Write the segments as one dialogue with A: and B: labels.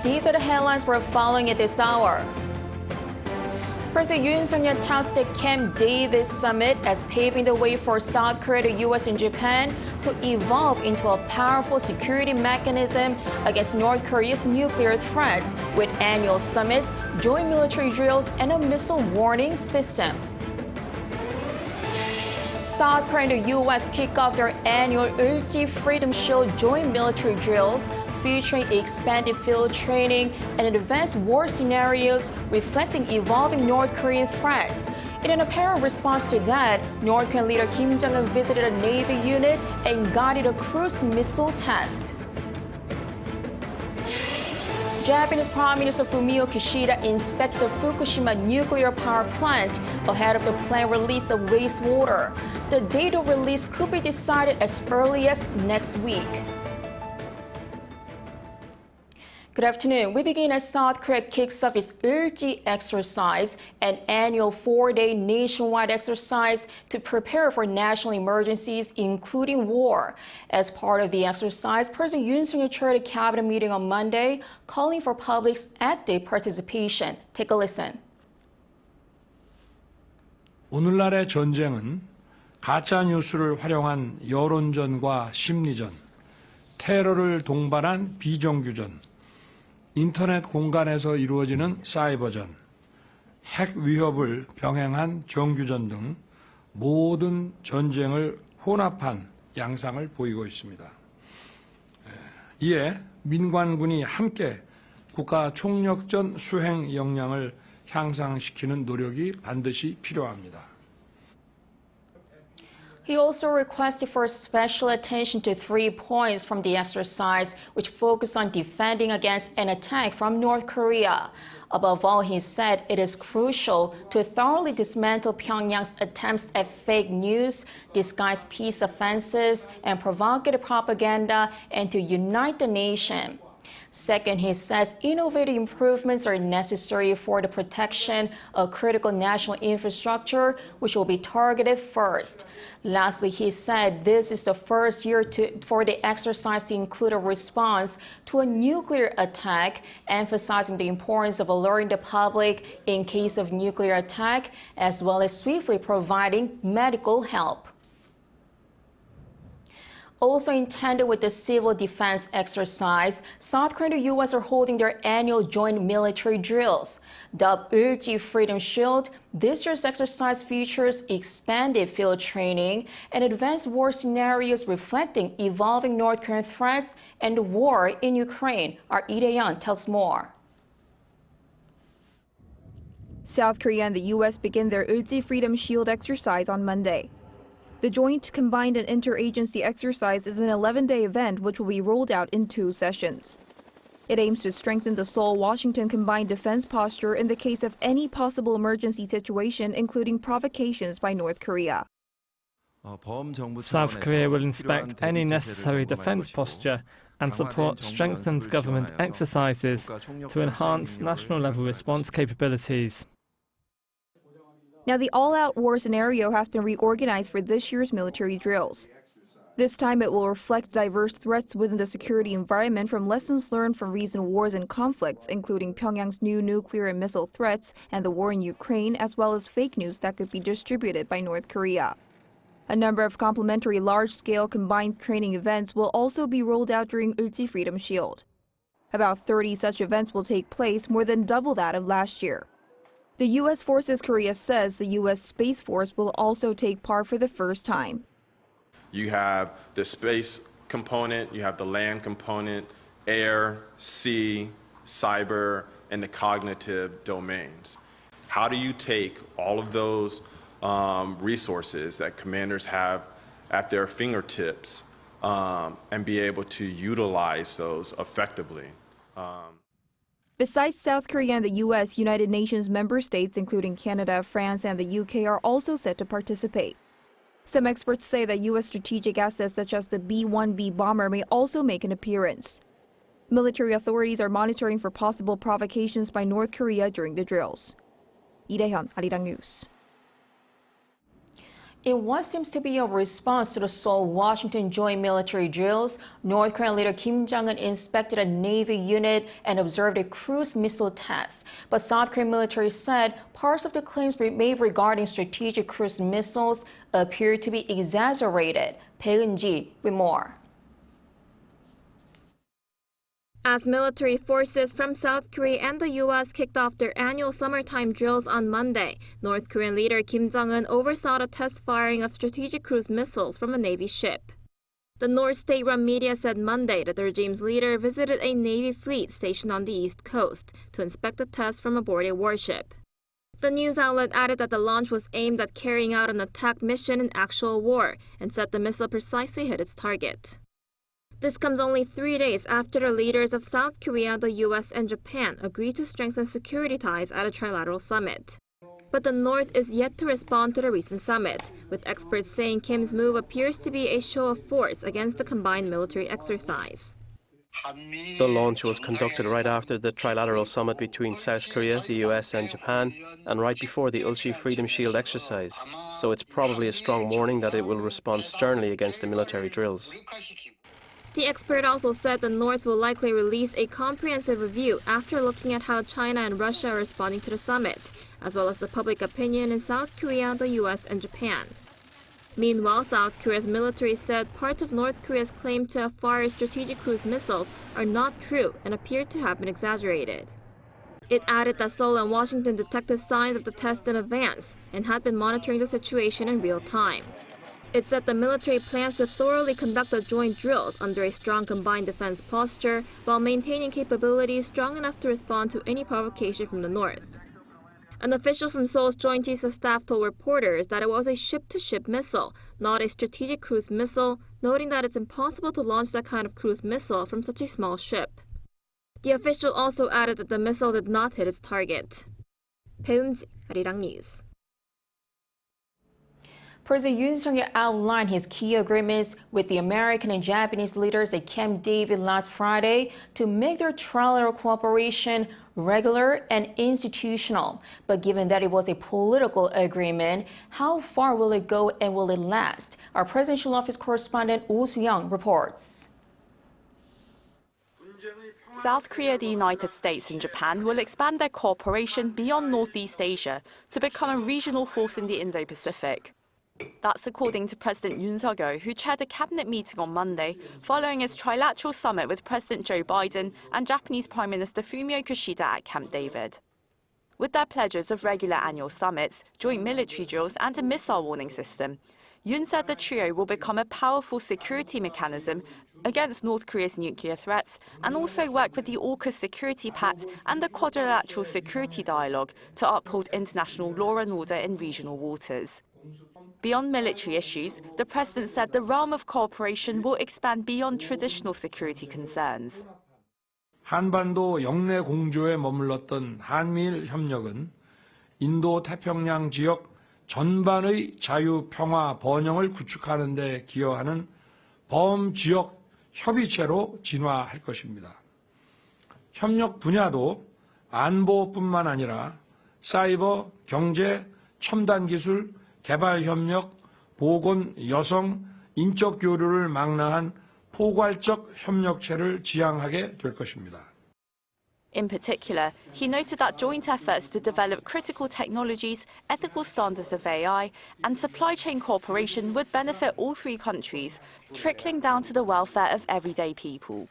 A: These are the headlines we're following at this hour. President Yoon touts the Camp David summit as paving the way for South Korea, the U.S. and Japan to evolve into a powerful security mechanism against North Korea's nuclear threats with annual summits, joint military drills, and a missile warning system. South Korea and the U.S. kick off their annual Ulchi Freedom Shield joint military drills, featuring expanded field training and advanced war scenarios reflecting evolving North Korean threats. In an apparent response to that, North Korean leader Kim Jong-un visited a Navy unit and guided a cruise missile test. Japanese Prime Minister Fumio Kishida inspected the Fukushima nuclear power plant ahead of the planned release of wastewater. The date of release could be decided as early as next week. Good afternoon. We begin as South Korea kicks off its Ulchi exercise, an annual 4-day nationwide exercise to prepare for national emergencies, including war. As part of the exercise, President Yoon chaired a cabinet meeting on Monday, calling for public's active participation. Take a listen.
B: 오늘날의 전쟁은 가짜 뉴스를 활용한 여론전과 심리전, 테러를 동반한 비정규전, 인터넷 공간에서 이루어지는 사이버전, 핵 위협을 병행한 정규전 등 모든 전쟁을 혼합한 양상을 보이고 있습니다. 이에 민관군이 함께 국가 총력전 수행 역량을 향상시키는 노력이 반드시 필요합니다.
A: He also requested for special attention to 3 points from the exercise, which focus on defending against an attack from North Korea. Above all, he said it is crucial to thoroughly dismantle Pyongyang's attempts at fake news, disguised peace offensives, and provocative propaganda, and to unite the nation. Second, he says innovative improvements are necessary for the protection of critical national infrastructure, which will be targeted first. Lastly, he said this is the first year for the exercise to include a response to a nuclear attack, emphasizing the importance of alerting the public in case of nuclear attack, as well as swiftly providing medical help. Also intended with the civil defense exercise, South Korea and the U.S. are holding their annual joint military drills. Dubbed Ulchi Freedom Shield, this year's exercise features expanded field training and advanced war scenarios reflecting evolving North Korean threats and the war in Ukraine. Our Lee Dae-yeon tells more.
C: South Korea and the U.S. begin their Ulchi Freedom Shield exercise on Monday. The joint combined and interagency exercise is an 11-day event which will be rolled out in 2 sessions. It aims to strengthen the Seoul-Washington combined defense posture in the case of any possible emergency situation, including provocations by North Korea.
D: South Korea will inspect any necessary defense posture and support strengthened government exercises to enhance national-level response capabilities.
C: Now, the all-out war scenario has been reorganized for this year's military drills. This time, it will reflect diverse threats within the security environment from lessons learned from recent wars and conflicts, including Pyongyang's new nuclear and missile threats and the war in Ukraine, as well as fake news that could be distributed by North Korea. A number of complementary large-scale combined training events will also be rolled out during Ulchi Freedom Shield. About 30 such events will take place, more than double that of last year. The U.S. Forces Korea says the U.S. Space Force will also take part for the first time.
E: You have the space component, you have the land component, air, sea, cyber, and the cognitive domains. How do you take all of those resources that commanders have at their fingertips and be able to utilize those effectively?
C: Besides South Korea and the U.S., United Nations member states, including Canada, France, and the U.K., are also set to participate. Some experts say that U.S. strategic assets such as the B-1B bomber may also make an appearance. Military authorities are monitoring for possible provocations by North Korea during the drills. Lee Dae-yeon, Arirang News.
A: In what seems to be a response to the Seoul-Washington joint military drills, North Korean leader Kim Jong-un inspected a Navy unit and observed a cruise missile test. But South Korean military said parts of the claims made regarding strategic cruise missiles appear to be exaggerated. Bae Eun-ji with more.
C: As military forces from South Korea and the U.S. kicked off their annual summertime drills on Monday, North Korean leader Kim Jong-un oversaw the test firing of strategic cruise missiles from a Navy ship. The North state-run media said Monday that the regime's leader visited a Navy fleet stationed on the East Coast to inspect the test from aboard a warship. The news outlet added that the launch was aimed at carrying out an attack mission in actual war and said the missile precisely hit its target. This comes only 3 days after the leaders of South Korea, the U.S., and Japan agreed to strengthen security ties at a trilateral summit. But the North is yet to respond to the recent summit, with experts saying Kim's move appears to be a show of force against the combined military exercise.
F: The launch was conducted right after the trilateral summit between South Korea, the US and Japan, and right before the Ulchi Freedom Shield exercise. So it's probably a strong warning that it will respond sternly against the military drills.
C: The expert also said the North will likely release a comprehensive review after looking at how China and Russia are responding to the summit, as well as the public opinion in South Korea, the US, and Japan. Meanwhile, South Korea's military said parts of North Korea's claim to have fired strategic cruise missiles are not true and appear to have been exaggerated. It added that Seoul and Washington detected signs of the test in advance and had been monitoring the situation in real time. It said the military plans to thoroughly conduct the joint drills under a strong combined defense posture while maintaining capabilities strong enough to respond to any provocation from the North. An official from Seoul's Joint Chiefs of Staff told reporters that it was a ship-to-ship missile, not a strategic cruise missile, noting that it's impossible to launch that kind of cruise missile from such a small ship. The official also added that the missile did not hit its target. Bae Eun-ji, Arirang News.
A: President Yoon Suk-yeol outlined his key agreements with the American and Japanese leaders at Camp David last Friday to make their trilateral cooperation regular and institutional. But given that it was a political agreement, how far will it go and will it last? Our presidential office correspondent Oh Soo-young reports.
G: South Korea, the United States and Japan will expand their cooperation beyond Northeast Asia to become a regional force in the Indo-Pacific. That's according to President Yoon Suk-yeol, who chaired a cabinet meeting on Monday following his trilateral summit with President Joe Biden and Japanese Prime Minister Fumio Kishida at Camp David. With their pledges of regular annual summits, joint military drills and a missile warning system, Yoon said the trio will become a powerful security mechanism against North Korea's nuclear threats and also work with the AUKUS Security Pact and the Quadrilateral Security Dialogue to uphold international law and order in regional waters. Beyond military issues, the president said the realm of cooperation will expand beyond traditional security concerns.
B: 한반도 영내 공조에 머물렀던 한미일 협력은 인도 태평양 지역 전반의 자유, 평화, 번영을 구축하는 데 기여하는 범지역 협의체로 진화할 것입니다. 협력 분야도 안보뿐만 아니라 사이버, 경제, 첨단 기술, 개발 협력, 보건, 여성, 인적 교류를 망라한 포괄적 협력체를 지향하게 될 것입니다.
G: In particular, he noted that joint efforts to develop critical technologies, ethical standards of AI, and supply chain cooperation would benefit all three countries, trickling down to the welfare of everyday people.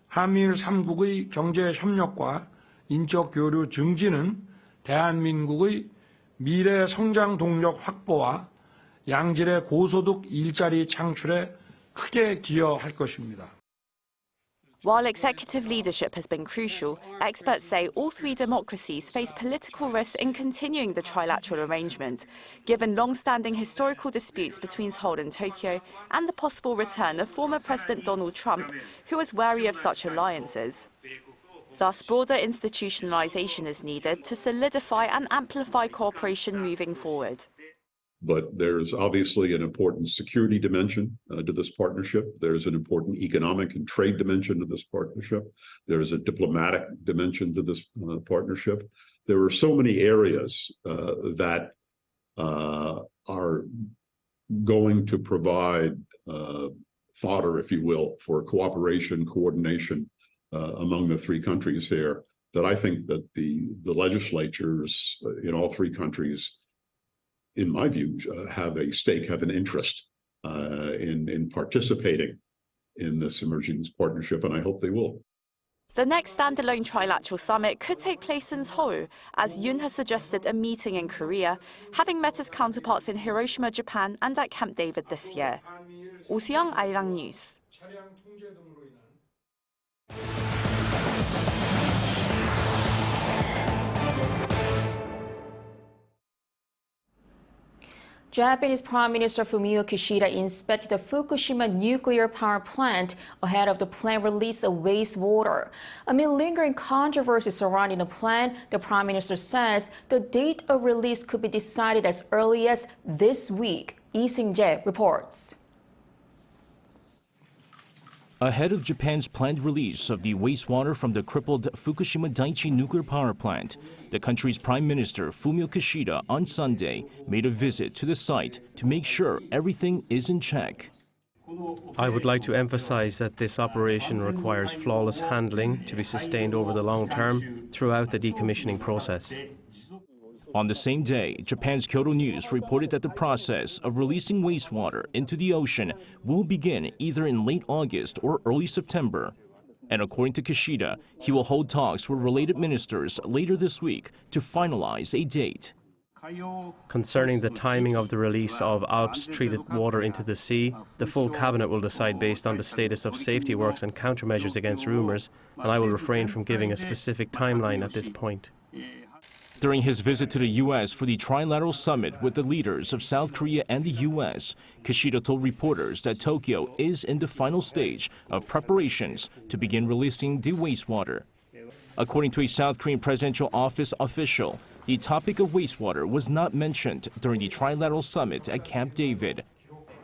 B: 한미일 3국의 경제 협력과 인적 교류 증진은 대한민국의 미래 성장 동력 확보와 양질의 고소득 일자리 창출에 크게 기여할 것입니다.
G: While executive leadership has been crucial, experts say all three democracies face political risks in continuing the trilateral arrangement, given long-standing historical disputes between Seoul and Tokyo and the possible return of former President Donald Trump, who was wary of such alliances. Thus, broader institutionalization is needed to solidify and amplify cooperation moving forward.
H: But there's obviously an important security dimension to this partnership. There's an important economic and trade dimension to this partnership. There's a diplomatic dimension to this partnership. There are so many areas that are going to provide fodder, if you will, for cooperation, coordination among the three countries here, that I think that the legislatures in all three countries, in my view, have a stake, have an interest in participating in this emerging partnership, and I hope they will.
G: The next standalone trilateral summit could take place in Seoul, as Yoon has suggested a meeting in Korea, having met his counterparts in Hiroshima, Japan, and at Camp David this year. 오수영, Arirang News.
A: Japanese Prime Minister Fumio Kishida inspected the Fukushima nuclear power plant ahead of the planned release of wastewater. Amid lingering controversy surrounding the plant, the Prime Minister says the date of release could be decided as early as this week. Lee Seung-jae reports.
I: Ahead of Japan's planned release of the wastewater from the crippled Fukushima Daiichi nuclear power plant, the country's Prime Minister Fumio Kishida on Sunday made a visit to the site to make sure everything is in check.
F: I would like to emphasize that this operation requires flawless handling to be sustained over the long term throughout the decommissioning process.
I: On the same day, Japan's Kyodo News reported that the process of releasing wastewater into the ocean will begin either in late August or early September. And according to Kishida, he will hold talks with related ministers later this week to finalize a date.
F: Concerning the timing of the release of Alps-treated water into the sea, the full cabinet will decide based on the status of safety works and countermeasures against rumors, and I will refrain from giving a specific timeline at this point.
I: During his visit to the U.S. for the trilateral summit with the leaders of South Korea and the U.S., Kishida told reporters that Tokyo is in the final stage of preparations to begin releasing the wastewater. According to a South Korean presidential office official, the topic of wastewater was not mentioned during the trilateral summit at Camp David.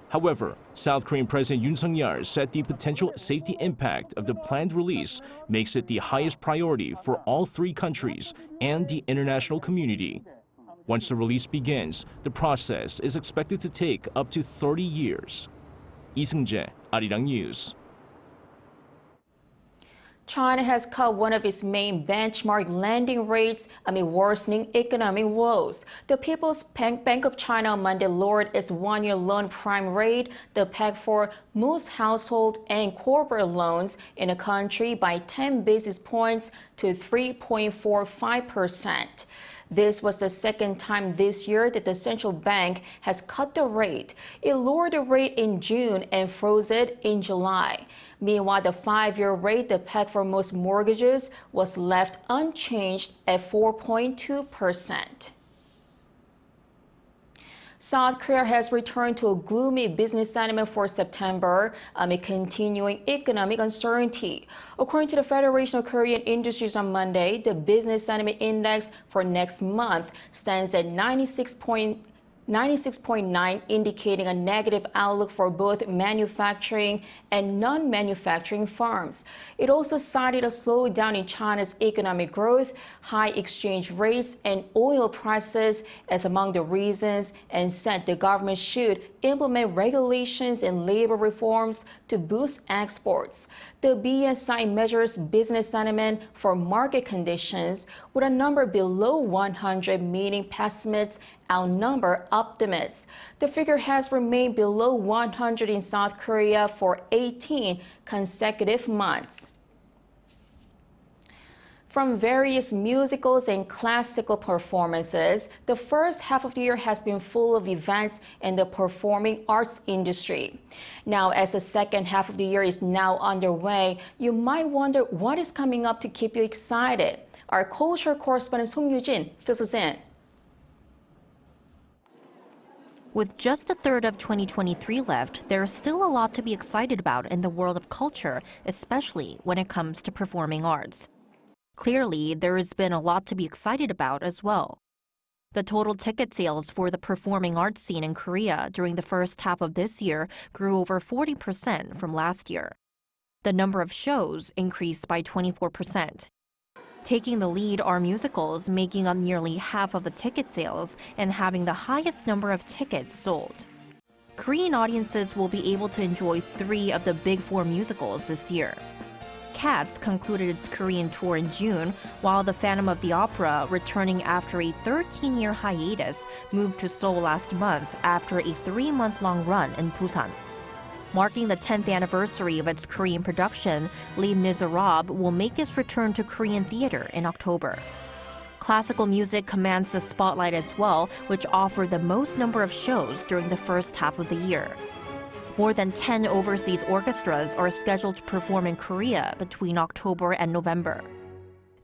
I: However, South Korean President Yoon Suk-yeol said the potential safety impact of the planned release makes it the highest priority for all three countries and the international community. Once the release begins, the process is expected to take up to 30 years. Lee Seung-jae, Arirang News.
A: China has cut one of its main benchmark lending rates amid worsening economic woes. The People's Bank of China on Monday lowered its one-year loan prime rate, the peg for most household and corporate loans in the country, by 10 basis points to 3.45%. This was the second time this year that the central bank has cut the rate. It lowered the rate in June and froze it in July. Meanwhile, the 5-year rate, the peg for most mortgages, was left unchanged at 4.2%. South Korea has returned to a gloomy business sentiment for September amid continuing economic uncertainty. According to the Federation of Korean Industries on Monday, the business sentiment index for next month stands at 96.9, indicating a negative outlook for both manufacturing and non-manufacturing firms. It also cited a slowdown in China's economic growth, high exchange rates, and oil prices as among the reasons, and said the government should implement regulations and labor reforms to boost exports. The BSI measures business sentiment for market conditions with a number below 100, meaning pessimists outnumber optimists. The figure has remained below 100 in South Korea for 18 consecutive months. From various musicals and classical performances, the first half of the year has been full of events in the performing arts industry. Now, as the second half of the year is now underway, you might wonder what is coming up to keep you excited. Our culture correspondent Song Yoo-jin fills us in.
J: With just a third of 2023 left, there is still a lot to be excited about in the world of culture, especially when it comes to performing arts. Clearly, there has been a lot to be excited about as well. The total ticket sales for the performing arts scene in Korea during the first half of this year grew over 40% from last year. The number of shows increased by 24%. Taking the lead are musicals, making up nearly half of the ticket sales and having the highest number of tickets sold. Korean audiences will be able to enjoy 3 of the big 4 musicals this year. Cats concluded its Korean tour in June, while The Phantom of the Opera, returning after a 13-year hiatus, moved to Seoul last month after a 3-month-long run in Busan. Marking the 10th anniversary of its Korean production, Les Miserables will make its return to Korean theater in October. Classical music commands the spotlight as well, which offered the most number of shows during the first half of the year. More than 10 overseas orchestras are scheduled to perform in Korea between October and November.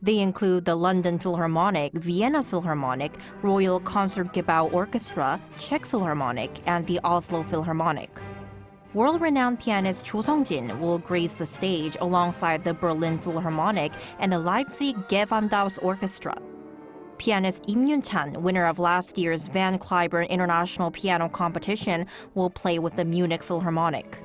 J: They include the London Philharmonic, Vienna Philharmonic, Royal Concertgebouw Orchestra, Czech Philharmonic, and the Oslo Philharmonic. World-renowned pianist Cho Sung-jin will grace the stage alongside the Berlin Philharmonic and the Leipzig Gewandhaus Orchestra. Pianist Im Yoon-chan, winner of last year's Van Cliburn International Piano Competition, will play with the Munich Philharmonic.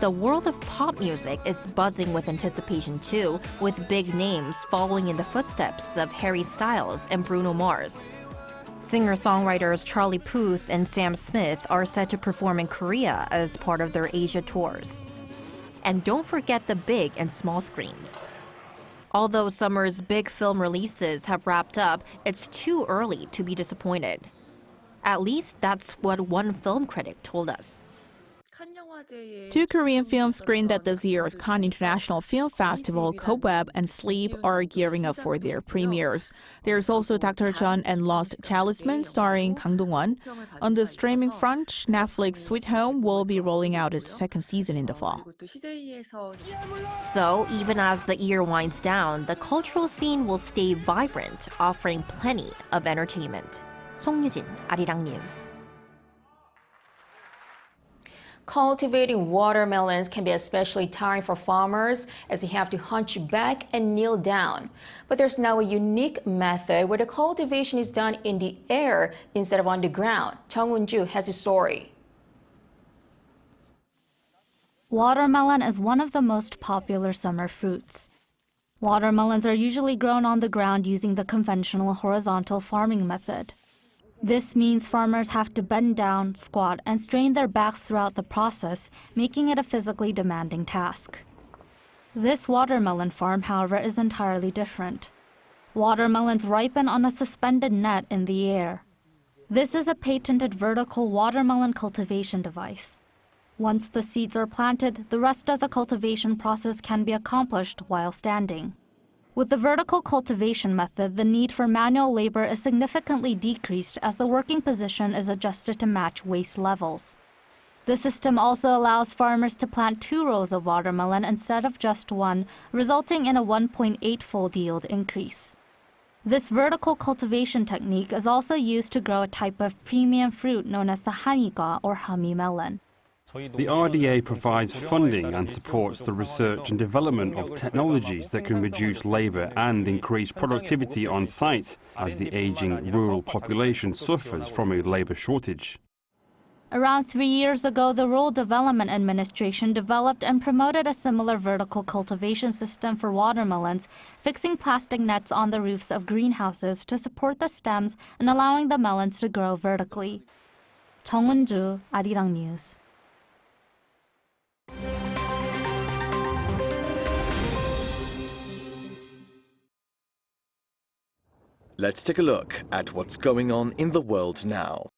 J: The world of pop music is buzzing with anticipation too, with big names following in the footsteps of Harry Styles and Bruno Mars. Singer-songwriters Charlie Puth and Sam Smith are set to perform in Korea as part of their Asia tours. And don't forget the big and small screens. Although summer's big film releases have wrapped up, it's too early to be disappointed. At least that's what one film critic told us.
K: 2 Korean films screened at this year's Cannes International Film Festival, Cobweb and Sleep, are gearing up for their premieres. There's also Dr. John and Lost Talisman starring Kang Dong-won. On the streaming front, Netflix Sweet Home will be rolling out its 2nd season in the fall.
J: So, even as the year winds down, the cultural scene will stay vibrant, offering plenty of entertainment. 송유진, Arirang News.
A: Cultivating watermelons can be especially tiring for farmers as they have to hunch back and kneel down. But there's now a unique method where the cultivation is done in the air instead of on the ground. Chung Won-ju has a story.
L: Watermelon is one of the most popular summer fruits. Watermelons are usually grown on the ground using the conventional horizontal farming method. This means farmers have to bend down, squat, and strain their backs throughout the process, making it a physically demanding task. This watermelon farm, however, is entirely different. Watermelons ripen on a suspended net in the air. This is a patented vertical watermelon cultivation device. Once the seeds are planted, the rest of the cultivation process can be accomplished while standing. With the vertical cultivation method, the need for manual labor is significantly decreased as the working position is adjusted to match waist levels. The system also allows farmers to plant 2 rows of watermelon instead of just 1, resulting in a 1.8-fold yield increase. This vertical cultivation technique is also used to grow a type of premium fruit known as the hamiga or hami melon.
M: The RDA provides funding and supports the research and development of technologies that can reduce labour and increase productivity on site as the ageing rural population suffers from a labour shortage.
L: Around 3 years ago, the Rural Development Administration developed and promoted a similar vertical cultivation system for watermelons, fixing plastic nets on the roofs of greenhouses to support the stems and allowing the melons to grow vertically. Chung Won-ju, Arirang News.
N: Let's take a look at what's going on in the world now.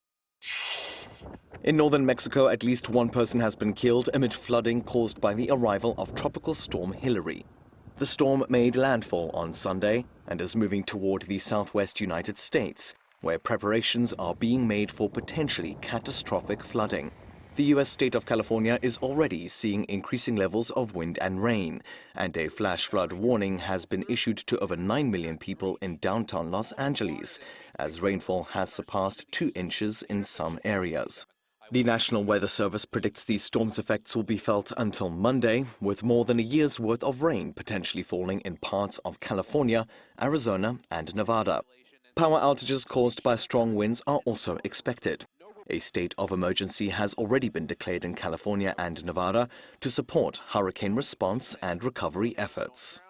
N: In northern Mexico, at least 1 person has been killed amid flooding caused by the arrival of tropical storm Hilary. The storm made landfall on Sunday and is moving toward the southwest United States, where preparations are being made for potentially catastrophic flooding. The U.S. state of California is already seeing increasing levels of wind and rain, and a flash flood warning has been issued to over 9 million people in downtown Los Angeles, as rainfall has surpassed 2 inches in some areas. The National Weather Service predicts the storm's effects will be felt until Monday, with more than a year's worth of rain potentially falling in parts of California, Arizona, and Nevada. Power outages caused by strong winds are also expected. A state of emergency has already been declared in California and Nevada to support hurricane response and recovery efforts.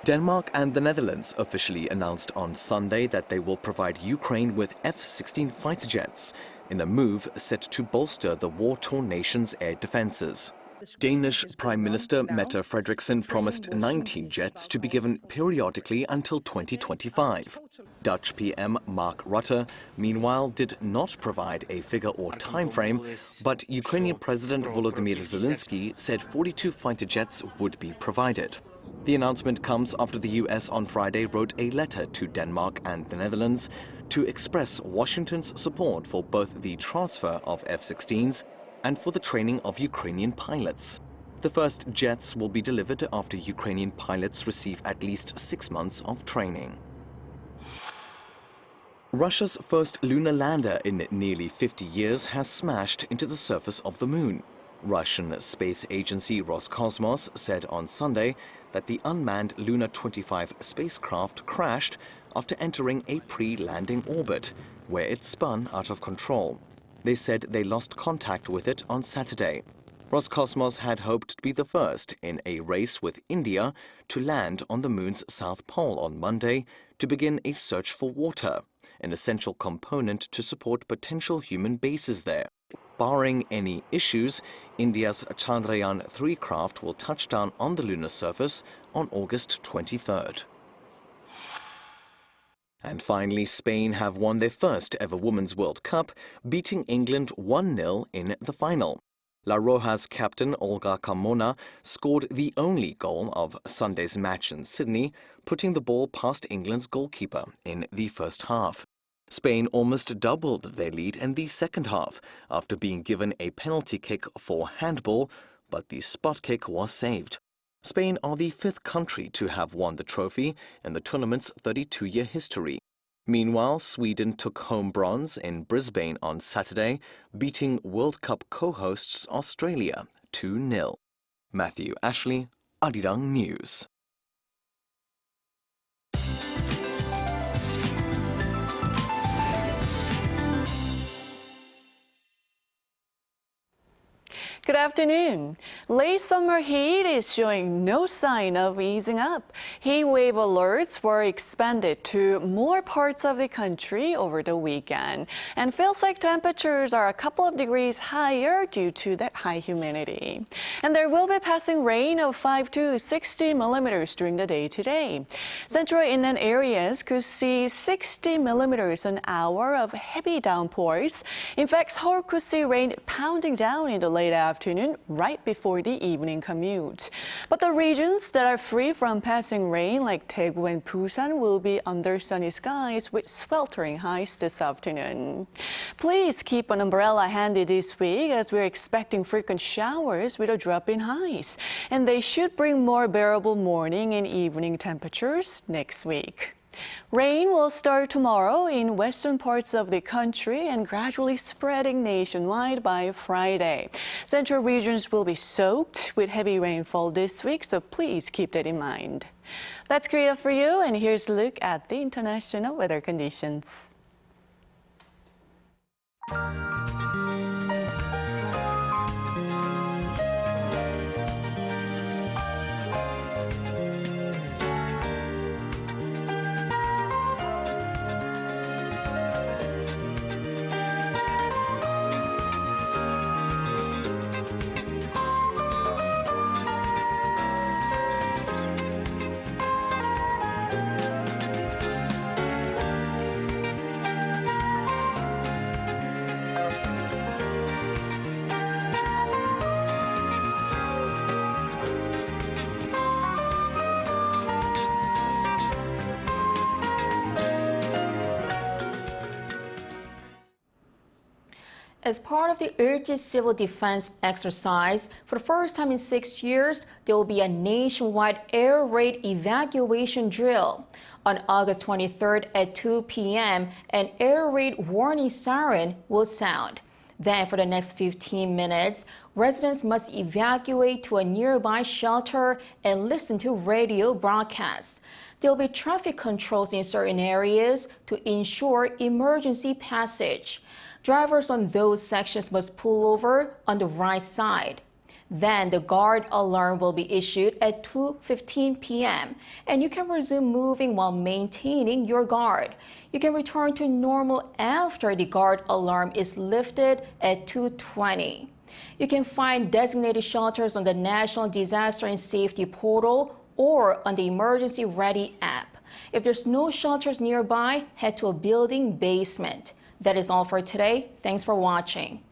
N: Denmark and the Netherlands officially announced on Sunday that they will provide Ukraine with F-16 fighter jets, in a move set to bolster the war-torn nation's air defenses. Danish Prime Minister Mette Frederiksen promised 19 jets to be given periodically until 2025. Dutch PM Mark Rutte, meanwhile, did not provide a figure or time frame, but Ukrainian President Volodymyr Zelensky said 42 fighter jets would be provided. The announcement comes after the U.S. on Friday wrote a letter to Denmark and the Netherlands to express Washington's support for both the transfer of F-16s and for the training of Ukrainian pilots. The first jets will be delivered after Ukrainian pilots receive at least 6 months of training. Russia's first lunar lander in nearly 50 years has smashed into the surface of the moon. Russian space agency Roscosmos said on Sunday that the unmanned Luna 25 spacecraft crashed after entering a pre-landing orbit, where it spun out of control. They said they lost contact with it on Saturday. Roscosmos had hoped to be the first in a race with India to land on the moon's south pole on Monday to begin a search for water, an essential component to support potential human bases there. Barring any issues, India's Chandrayaan-3 craft will touch down on the lunar surface on August 23rd. And finally, Spain have won their first ever Women's World Cup, beating England 1-0 in the final. La Roja's captain Olga Carmona scored the only goal of Sunday's match in Sydney, putting the ball past England's goalkeeper in the first half. Spain almost doubled their lead in the second half after being given a penalty kick for handball, but the spot kick was saved. Spain are the 5th country to have won the trophy in the tournament's 32-year history. Meanwhile, Sweden took home bronze in Brisbane on Saturday, beating World Cup co-hosts Australia 2-0. Matthew Ashley, Arirang News.
O: Good afternoon. Late summer heat is showing no sign of easing up. Heat wave alerts were expanded to more parts of the country over the weekend, and feels like temperatures are a couple of degrees higher due to that high humidity. And there will be passing rain of 5 to 60 millimeters during the day today. Central inland areas could see 60 millimeters an hour of heavy downpours. In fact, Seoul could see rain pounding down in the late afternoon right before the evening commute. But the regions that are free from passing rain, like Daegu and Busan, will be under sunny skies with sweltering highs this afternoon. Please keep an umbrella handy this week, as we're expecting frequent showers with a drop in highs, and they should bring more bearable morning and evening temperatures next week. Rain will start tomorrow in western parts of the country and gradually spreading nationwide by Friday. Central regions will be soaked with heavy rainfall this week, so please keep that in mind. That's Korea for you, and here's a look at the international weather conditions.
A: As part of the Ulchi Civil Defense exercise, for the first time in 6 years, there will be a nationwide air raid evacuation drill. On August 23rd at 2 p.m., an air raid warning siren will sound. Then, for the next 15 minutes, residents must evacuate to a nearby shelter and listen to radio broadcasts. There will be traffic controls in certain areas to ensure emergency passage. Drivers on those sections must pull over on the right side. Then the guard alarm will be issued at 2:15 p.m. and you can resume moving while maintaining your guard. You can return to normal after the guard alarm is lifted at 2:20. You can find designated shelters on the National Disaster and Safety Portal or on the Emergency Ready app. If there's no shelters nearby, head to a building basement. That is all for today. Thanks for watching.